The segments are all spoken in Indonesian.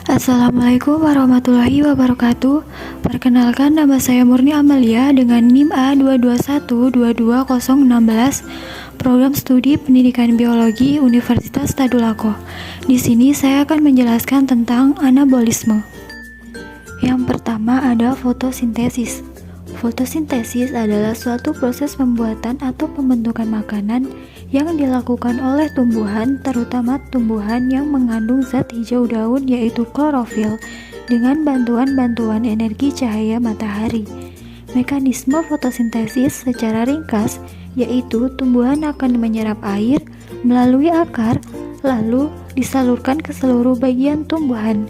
Assalamualaikum warahmatullahi wabarakatuh. Perkenalkan, nama saya Murni Amalia dengan NIM A221222016, Program Studi Pendidikan Biologi Universitas Tadulako. Di sini saya akan menjelaskan tentang anabolisme. Yang pertama ada fotosintesis. Fotosintesis adalah suatu proses pembuatan atau pembentukan makanan yang dilakukan oleh tumbuhan, terutama tumbuhan yang mengandung zat hijau daun yaitu klorofil, dengan bantuan energi cahaya matahari. Mekanisme fotosintesis secara ringkas yaitu tumbuhan akan menyerap air melalui akar, lalu disalurkan ke seluruh bagian tumbuhan.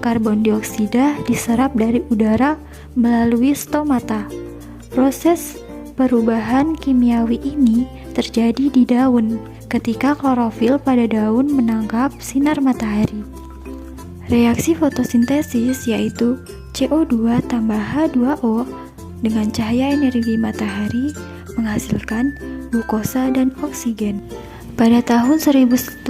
Karbon dioksida diserap dari udara melalui stomata. Proses perubahan kimiawi ini terjadi di daun ketika klorofil pada daun menangkap sinar matahari. Reaksi fotosintesis yaitu CO2 tambah H2O dengan cahaya energi matahari menghasilkan glukosa dan oksigen. Pada tahun 1770,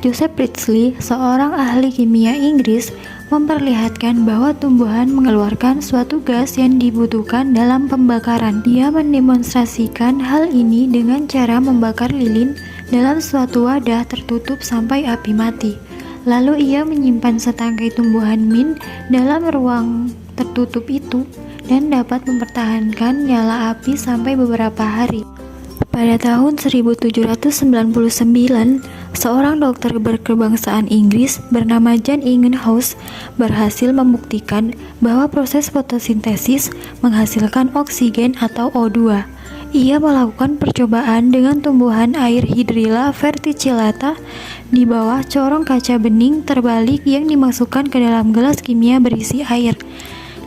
Joseph Priestley, seorang ahli kimia Inggris, memperlihatkan bahwa tumbuhan mengeluarkan suatu gas yang dibutuhkan dalam pembakaran. Dia mendemonstrasikan hal ini dengan cara membakar lilin dalam suatu wadah tertutup sampai api mati. Lalu ia menyimpan setangkai tumbuhan mint dalam ruang tertutup itu dan dapat mempertahankan nyala api sampai beberapa hari. Pada tahun 1799, seorang dokter berkebangsaan Inggris bernama John Ingenhousz berhasil membuktikan bahwa proses fotosintesis menghasilkan oksigen atau O2. Ia melakukan percobaan dengan tumbuhan air Hydrilla verticillata di bawah corong kaca bening terbalik yang dimasukkan ke dalam gelas kimia berisi air.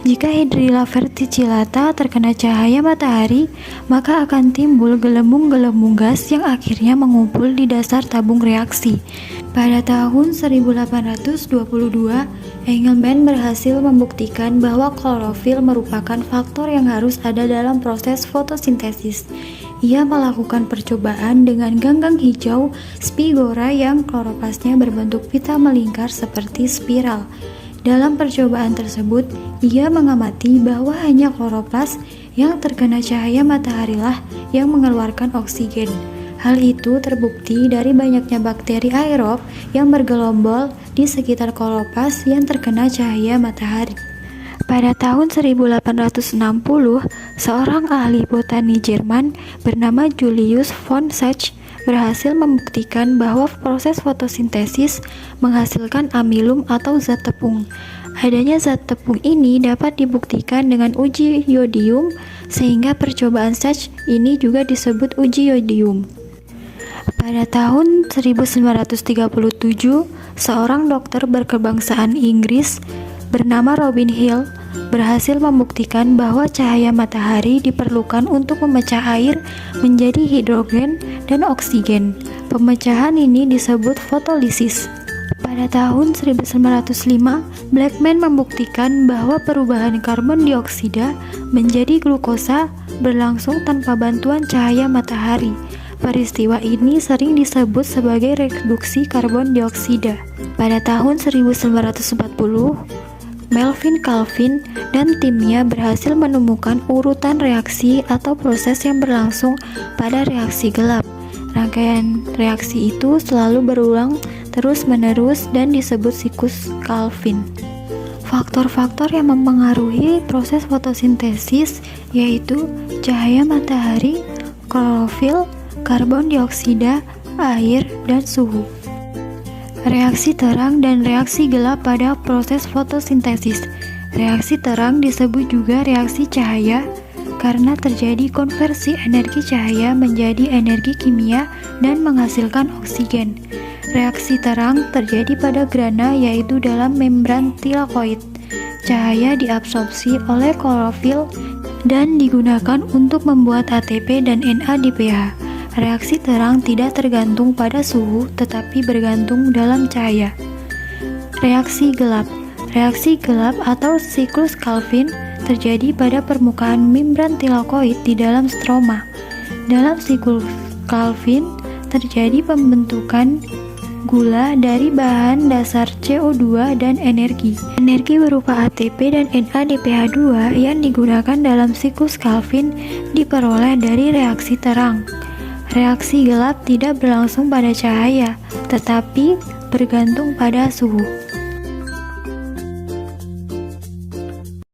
Jika Hydrilla verticillata terkena cahaya matahari, maka akan timbul gelembung-gelembung gas yang akhirnya mengumpul di dasar tabung reaksi. Pada tahun 1822, Engelmann berhasil membuktikan bahwa klorofil merupakan faktor yang harus ada dalam proses fotosintesis. Ia melakukan percobaan dengan ganggang hijau spigora yang kloroplasnya berbentuk pita melingkar seperti spiral. Dalam percobaan tersebut, ia mengamati bahwa hanya kloroplas yang terkena cahaya mataharilah yang mengeluarkan oksigen. Hal itu terbukti dari banyaknya bakteri aerob yang bergelombol di sekitar kloroplas yang terkena cahaya matahari. Pada tahun 1860, seorang ahli botani Jerman bernama Julius von Schach berhasil membuktikan bahwa proses fotosintesis menghasilkan amilum atau zat tepung. Adanya zat tepung ini dapat dibuktikan dengan uji yodium, sehingga percobaan Schach ini juga disebut uji yodium. Pada tahun 1937, seorang dokter berkebangsaan Inggris bernama Robin Hill berhasil membuktikan bahwa cahaya matahari diperlukan untuk memecah air menjadi hidrogen dan oksigen. Pemecahan ini disebut fotolisis. Pada tahun 1905, Blackman membuktikan bahwa perubahan karbon dioksida menjadi glukosa berlangsung tanpa bantuan cahaya matahari. Peristiwa ini sering disebut sebagai reduksi karbon dioksida. Pada tahun 1940, Melvin Calvin dan timnya berhasil menemukan urutan reaksi atau proses yang berlangsung pada reaksi gelap. Rangkaian reaksi itu selalu berulang terus-menerus dan disebut siklus Calvin. Faktor-faktor yang mempengaruhi proses fotosintesis yaitu cahaya matahari, klorofil, karbon dioksida, air, dan suhu. Reaksi terang dan reaksi gelap pada proses fotosintesis. Reaksi terang disebut juga reaksi cahaya karena terjadi konversi energi cahaya menjadi energi kimia dan menghasilkan oksigen. Reaksi terang terjadi pada grana yaitu dalam membran tilakoid. Cahaya diabsorpsi oleh klorofil dan digunakan untuk membuat ATP dan NADPH. Reaksi terang tidak tergantung pada suhu, tetapi bergantung dalam cahaya. Reaksi gelap. Reaksi gelap atau siklus Calvin terjadi pada permukaan membran tilakoid di dalam stroma. Dalam siklus Calvin terjadi pembentukan gula dari bahan dasar CO2 dan energi. Energi berupa ATP dan NADPH2 yang digunakan dalam siklus Calvin diperoleh dari reaksi terang. Reaksi gelap tidak berlangsung pada cahaya, tetapi bergantung pada suhu.